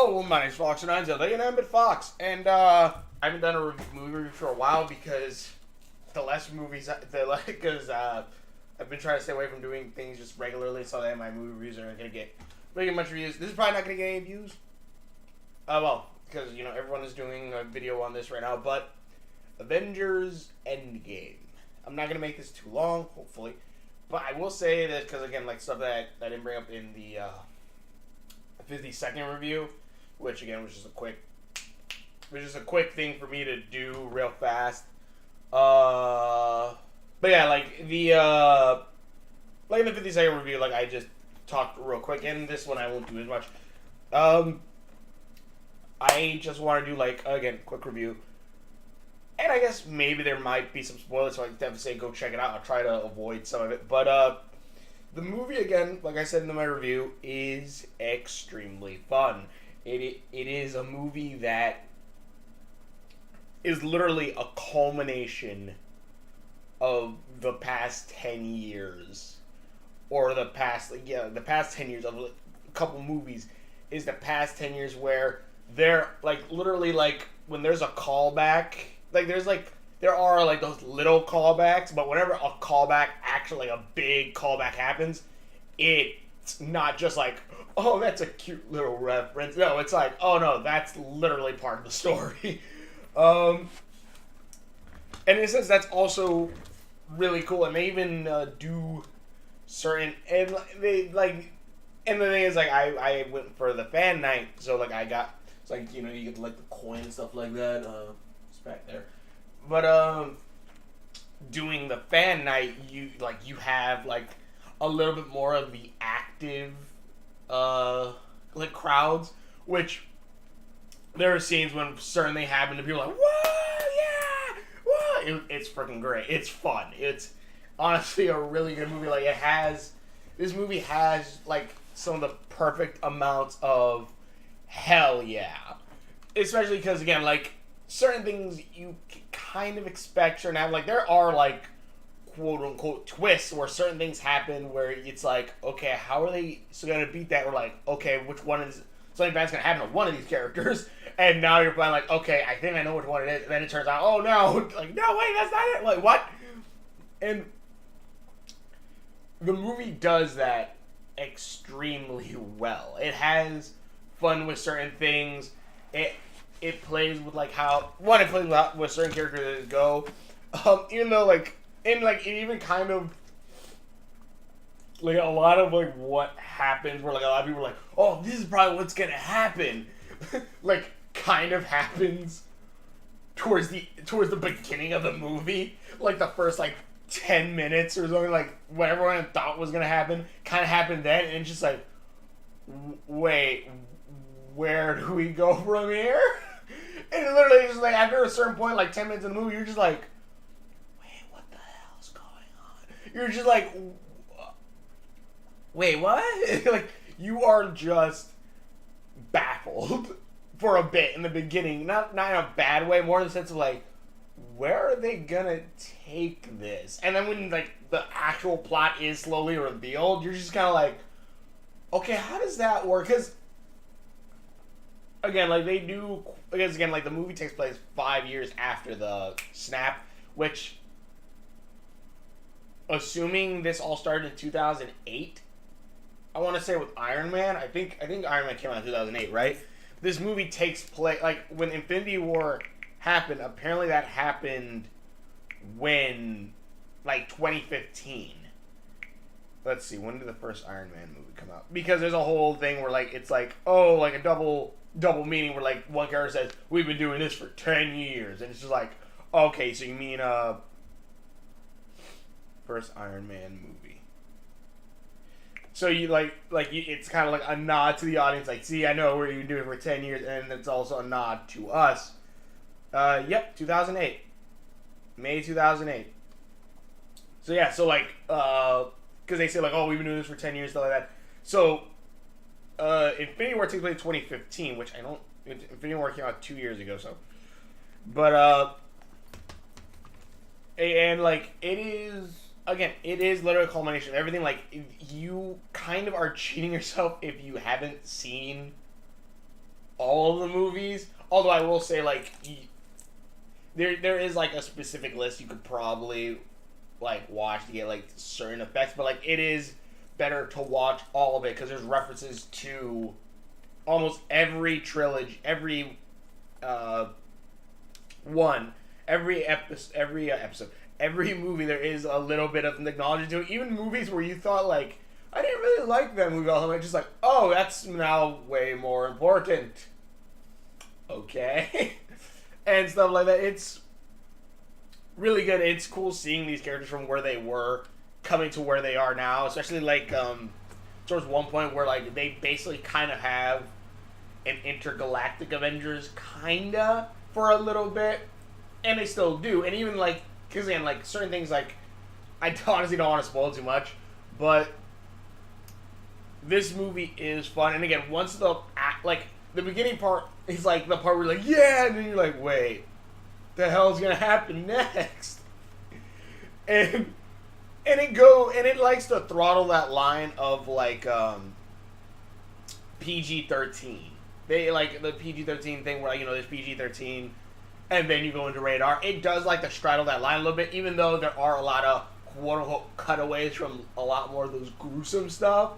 Hello, my name's Fox and I'm Zelda, and I'm at Fox, and I haven't done a movie review for a while because the less movies, because I've been trying to stay away from doing things just regularly, so that my movie reviews are not gonna get very much views. This is probably not gonna get any views. Well, because everyone is doing a video on this right now, but Avengers Endgame. I'm not gonna make this too long, hopefully, but I will say that because again, like stuff that I didn't bring up in the 50-second review, which again was just a quick thing for me to do real fast. But yeah, like the in the 50-second review, like I just talked real quick, and this one I won't do as much. I just want to do again quick review, and I guess maybe there might be some spoilers, so I definitely say go check it out. I'll try to avoid some of it, but the movie, again, like I said in my review, is extremely fun. It is a movie that is literally a culmination of the past 10 years. Or the past 10 years of a couple movies is the past 10 years where they're, literally, when there's a callback, there are those little callbacks, but whenever a callback, actually a big callback happens, it's not just oh, that's a cute little reference. No, it's oh no, that's literally part of the story. And in a sense, that's also really cool, and they even do certain, and and the thing is, I went for the fan night, so I got, it's you get the coin and stuff like that. It's back there. But doing the fan night, you have a little bit more of the active crowds, which there are scenes when certainly happen to people whoa, yeah, whoa. It's freaking great. It's fun. It's honestly a really good movie. This movie has some of the perfect amounts of hell yeah, especially because again certain things you kind of expect certain have there are quote unquote twists where certain things happen where it's okay, how are they so gonna beat that? We're okay, which one is something bad's gonna happen to one of these characters? And now you're playing okay, I think I know which one it is, and then it turns out, oh no, no wait, that's not it. What? And the movie does that extremely well. It has fun with certain things. It plays with how it plays with certain characters that go, even though and it even kind of a lot of what happens where a lot of people are oh, this is probably what's gonna happen, kind of happens towards the beginning of the movie, the first 10 minutes or something, what everyone thought was gonna happen kind of happened then, and it's just wait, where do we go from here? And literally just after a certain point, 10 minutes in the movie, you're just wait, what the hell's going on? You're just wait, what? You are just baffled for a bit in the beginning. Not in a bad way, more in the sense of where are they gonna take this? And then when the actual plot is slowly revealed, you're just kind of okay, how does that work? Because again, they do, because again, the movie takes place 5 years after the snap, which, assuming this all started in 2008, I want to say with Iron Man, I think Iron Man came out in 2008, right? This movie takes place, when Infinity War happened, apparently that happened when, 2015. Let's see, when did the first Iron Man movie come out? Because there's a whole thing where, it's oh, a double meaning where one character says we've been doing this for 10 years, and it's just okay, so you mean first Iron Man movie, so you it's kind of a nod to the audience, see, I know we've been doing it for 10 years, and it's also a nod to us. Yep, 2008, May 2008. So yeah, so because they say oh, we've been doing this for 10 years, stuff like that. So Infinity War takes place in 2015, which Infinity War came out 2 years ago, so. But, and, it is, again, it is literally a culmination of everything. You kind of are cheating yourself if you haven't seen all of the movies. Although I will say, like, there is like a specific list you could probably like watch to get like certain effects, but like it is better to watch all of it because there's references to almost every trilogy, every uh one, every movie. There is a little bit of technology to it. Even movies where you thought like I didn't really like that movie, all just like, oh, that's now way more important. Okay. And stuff like that. It's really good. It's cool seeing these characters from where they were coming to where they are now, especially like towards one point where like they basically kind of have an intergalactic Avengers kinda for a little bit, and they still do. And even like, because again, like certain things, like I honestly don't want to spoil too much, but this movie is fun. And again, once the like the beginning part is like the part where you're like, yeah, and then you're like, wait, the hell's gonna happen next? And it likes to throttle that line of like PG-13. They like the PG-13 thing where there's PG-13 and then you go into rated R. It does like to straddle that line a little bit, even though there are a lot of quote unquote cutaways from a lot more of those gruesome stuff.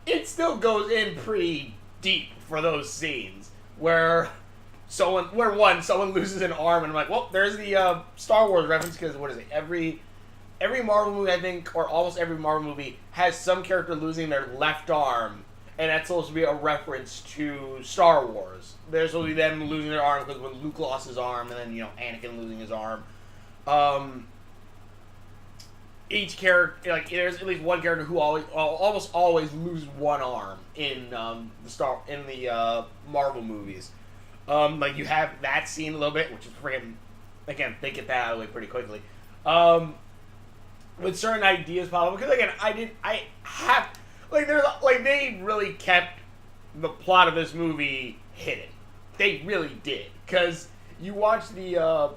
It still goes in pretty deep for those scenes where someone loses an arm and I'm like, well, there's the Star Wars reference, because what is it? Every Marvel movie, I think, or almost every Marvel movie has some character losing their left arm, and that's supposed to be a reference to Star Wars. There's supposed to be them losing their arm because when Luke lost his arm, and then Anakin losing his arm. Each character, like there's at least one character who almost always loses one arm in the Marvel movies. Like you have that scene a little bit, which is freaking, again, they get that out of the way pretty quickly. With certain ideas pop up, because again, they really kept the plot of this movie hidden. They really did, because you watch the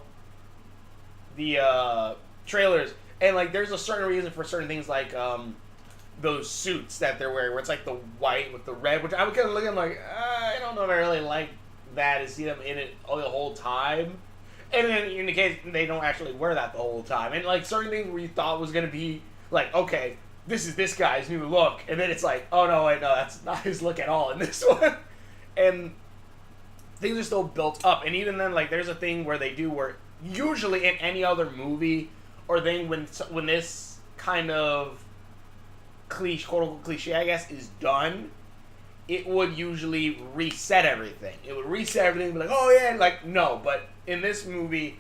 trailers, and like there's a certain reason for certain things, like those suits that they're wearing, where it's like the white with the red, which I would kind of look at them like, I don't know if I really like that, and see them in it the whole time. And then in the case, they don't actually wear that the whole time. And like certain things where you thought was going to be like, okay, this is this guy's new look. And then it's like, oh no, wait, no, that's not his look at all in this one. And things are still built up. And even then, like there's a thing where they do where usually in any other movie or thing, when this kind of cliche, quote unquote cliche, I guess, is done, it would usually reset everything. It would reset everything and be like, oh yeah, like, no. But in this movie,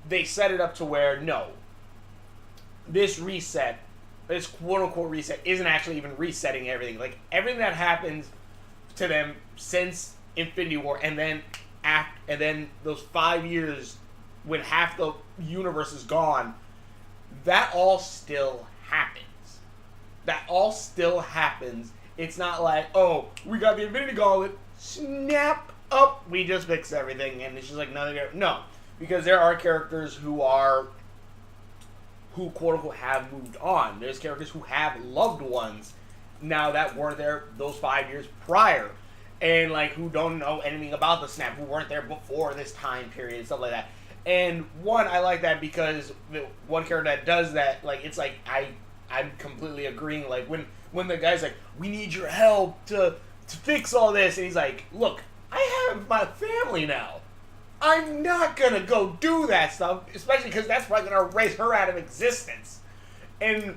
they set it up to where, no, this quote-unquote reset, isn't actually even resetting everything. Like, everything that happens to them since Infinity War, and then those 5 years when half the universe is gone, that all still happens. That all still happens. It's not like, oh, we got the Infinity Gauntlet, snap, up, we just fixed everything, and it's just like, no. Because there are characters who quote-unquote have moved on. There's characters who have loved ones now that weren't there those 5 years prior. And, like, who don't know anything about the snap, who weren't there before this time period and stuff like that. And, I like that because the one character that does that, like, it's like, I'm completely agreeing, like, when the guy's like, we need your help to fix all this, and he's like, look, I have my family now. I'm not gonna go do that stuff, especially because that's probably gonna erase her out of existence, and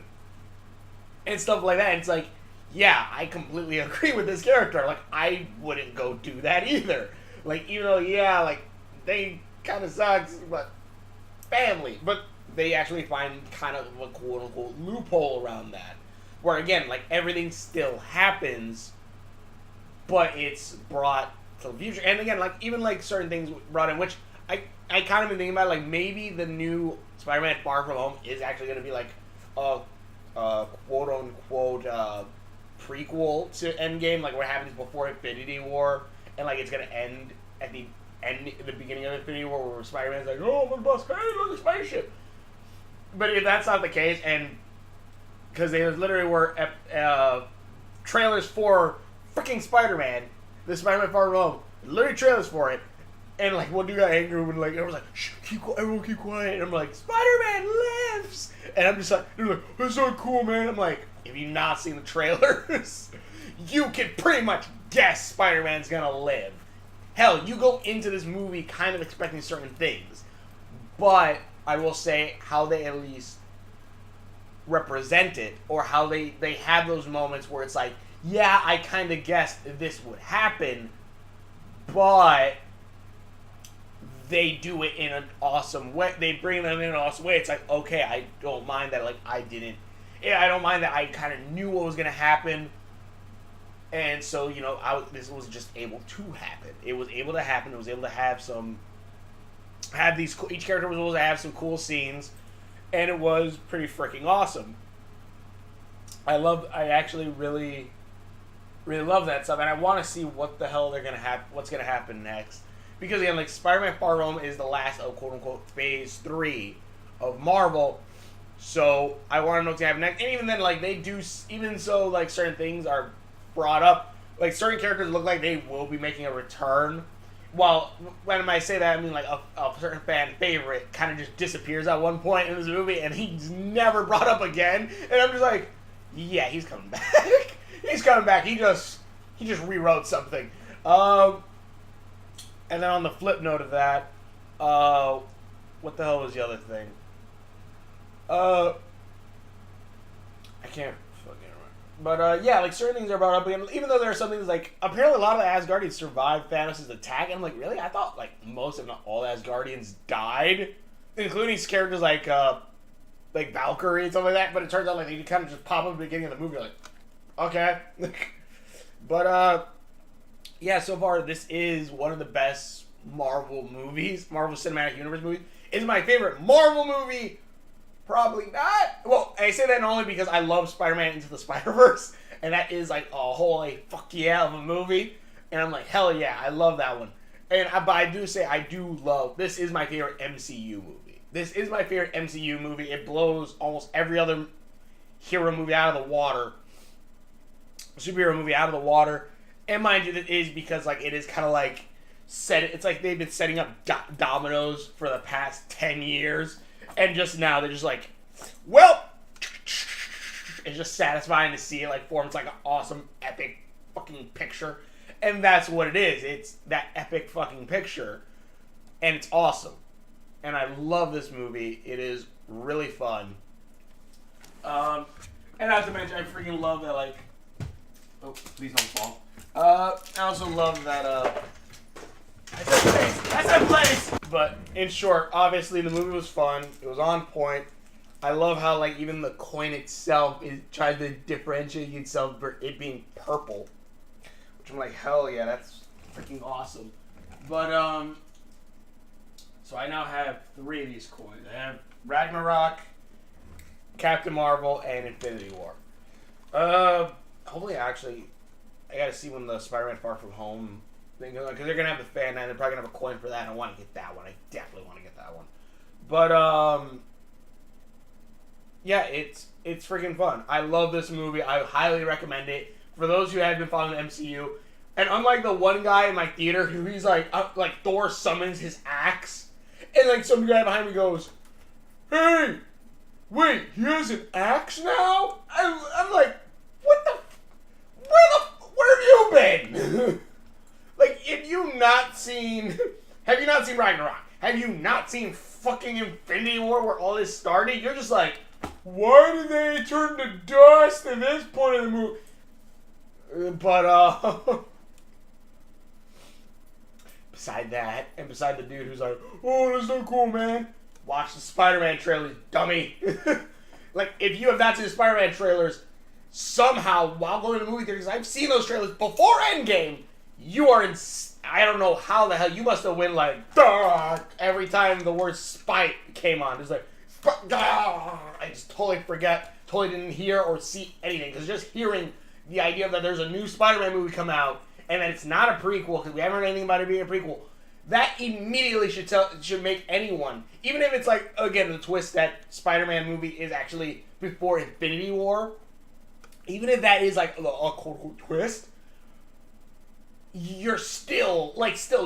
stuff like that. And it's like, yeah, I completely agree with this character. Like, I wouldn't go do that either. Like, even though, yeah, like, they kind of sucks, but family. But they actually find kind of a quote-unquote loophole around that, where again, like, everything still happens, but it's brought to the future. And again, like, even like certain things brought in, which I kind of been thinking about, like, maybe the new Spider-Man Far From Home is actually going to be like a quote-unquote prequel to Endgame, like what happens before Infinity War, and like it's going to end at the beginning of Infinity War, where Spider-Man's like, oh, my boss, hey, look, a spaceship. But if that's not the case, and because they literally were trailers for freaking Spider-Man, the Spider-Man Far From Home, literally trailers for it. And like one dude got angry when like everyone's like, shh, everyone keep quiet. And I'm like, Spider-Man lives. And I'm just like, they're like, that's so cool, man. I'm like, if you've not seen the trailers, you can pretty much guess Spider-Man's gonna live. Hell, you go into this movie kind of expecting certain things, but I will say how they at least represent it, or how they have those moments where it's like, yeah, I kind of guessed this would happen, but they do it in an awesome way. They bring them in an awesome way. It's like, okay, I don't mind that. Like, I don't mind that I kind of knew what was gonna happen, and so this was just able to happen. It was able to happen. It was able to have each character was able to have some cool scenes, and it was pretty freaking awesome. I actually really, really love that stuff, and I want to see what the hell what's gonna happen next. Because again, like Spider-Man Far Home is the last of quote unquote Phase 3 of Marvel, so I want to know what's gonna happen next. And even then, like even so, like certain things are brought up, like certain characters look like they will be making a return. Well, when I say that, I mean like a certain fan favorite kind of just disappears at one point in this movie, and he's never brought up again. And I'm just like, yeah, he's coming back. He's coming back. He just rewrote something. And then on the flip note of that, what the hell was the other thing? I can't fucking remember. But yeah, like certain things are brought up again. Even though there are some things like apparently a lot of the Asgardians survived Thanos' attack, and I'm like, really? I thought like most, if not all, Asgardians died, including characters like Valkyrie and stuff like that. But it turns out like they kind of just pop up at the beginning of the movie, like, okay. But yeah, so far this is one of the best Marvel movies, Marvel Cinematic Universe movies. It's my favorite Marvel movie. Probably not. Well, I say that not only because I love Spider-Man Into the Spider-Verse, and that is like a whole like fuck yeah of a movie, and I'm like, hell yeah, I love that one. But I do say I do love, this is my favorite MCU movie. This is my favorite MCU movie. It blows almost every other hero movie out of the water, superhero movie out of the water. And mind you, that is because like it is kind of like it's like they've been setting up dominoes for the past 10 years, and just now they're just like, well, it's just satisfying to see it like form. It's like an awesome epic fucking picture, and that's what it is. It's that epic fucking picture, and it's awesome, and I love this movie. It is really fun. And not to mention, I freaking love that like, oh please don't fall. I also love that, I said place! But, in short, obviously the movie was fun. It was on point. I love how, like, even the coin itself tries to differentiate itself for it being purple. Which I'm like, hell yeah, that's freaking awesome. But, so I now have 3 of these coins. I have Ragnarok, Captain Marvel, and Infinity War. Hopefully, actually, I gotta see when the Spider-Man Far From Home thing goes on, because they're gonna have the fan and they're probably gonna have a coin for that, and I want to get that one. I definitely want to get that one. But yeah, it's freaking fun. I love this movie. I highly recommend it for those who have been following the MCU. And unlike the one guy in my theater who he's like Thor summons his axe, and like some guy behind me goes, "Hey, wait, he has an axe now?" I'm like, what the? Where have you been? Like, have you not seen Ragnarok? Have you not seen fucking Infinity War where all this started? You're just like, why did they turn to dust at this point in the movie? But, beside that, and beside the dude who's like, oh, that's so cool, man. Watch the Spider-Man trailers, dummy. Like, if you have not seen the Spider-Man trailers, somehow, while going to the movie theaters, I've seen those trailers before Endgame, you are in, I don't know how the hell, you must have went like, Dah! Every time the word spite came on. It's like, Dah! I just totally didn't hear or see anything, because just hearing the idea that there's a new Spider-Man movie come out, and that it's not a prequel, because we haven't heard anything about it being a prequel, that immediately should make anyone, even if it's like, again, the twist that Spider-Man movie is actually before Infinity War, even if that is like a quote-unquote twist, you're still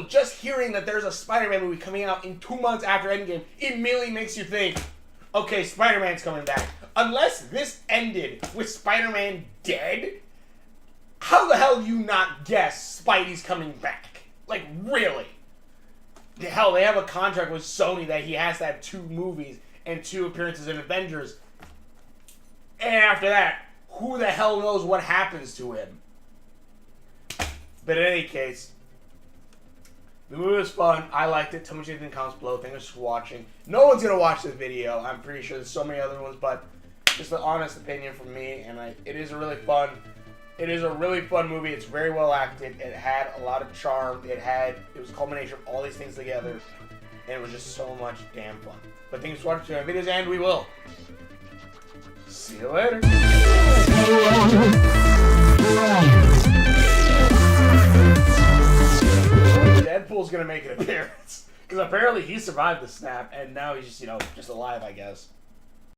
just hearing that there's a Spider-Man movie coming out in 2 months after Endgame immediately makes you think, okay, Spider-Man's coming back. Unless this ended with Spider-Man dead, how the hell do you not guess Spidey's coming back? Like, really? Hell, they have a contract with Sony that he has to have 2 movies and 2 appearances in Avengers. And after that, who the hell knows what happens to him? But in any case, the movie was fun. I liked it. Tell me what you think in the comments below. Thanks for watching. No one's going to watch this video. I'm pretty sure there's so many other ones, but just an honest opinion from me. And it is a really fun movie. It's very well acted. It had a lot of charm. It was a culmination of all these things together. And it was just so much damn fun. But thanks for watching my videos, and we will see you later. Deadpool's gonna make an appearance because apparently he survived the snap and now he's just alive, I guess.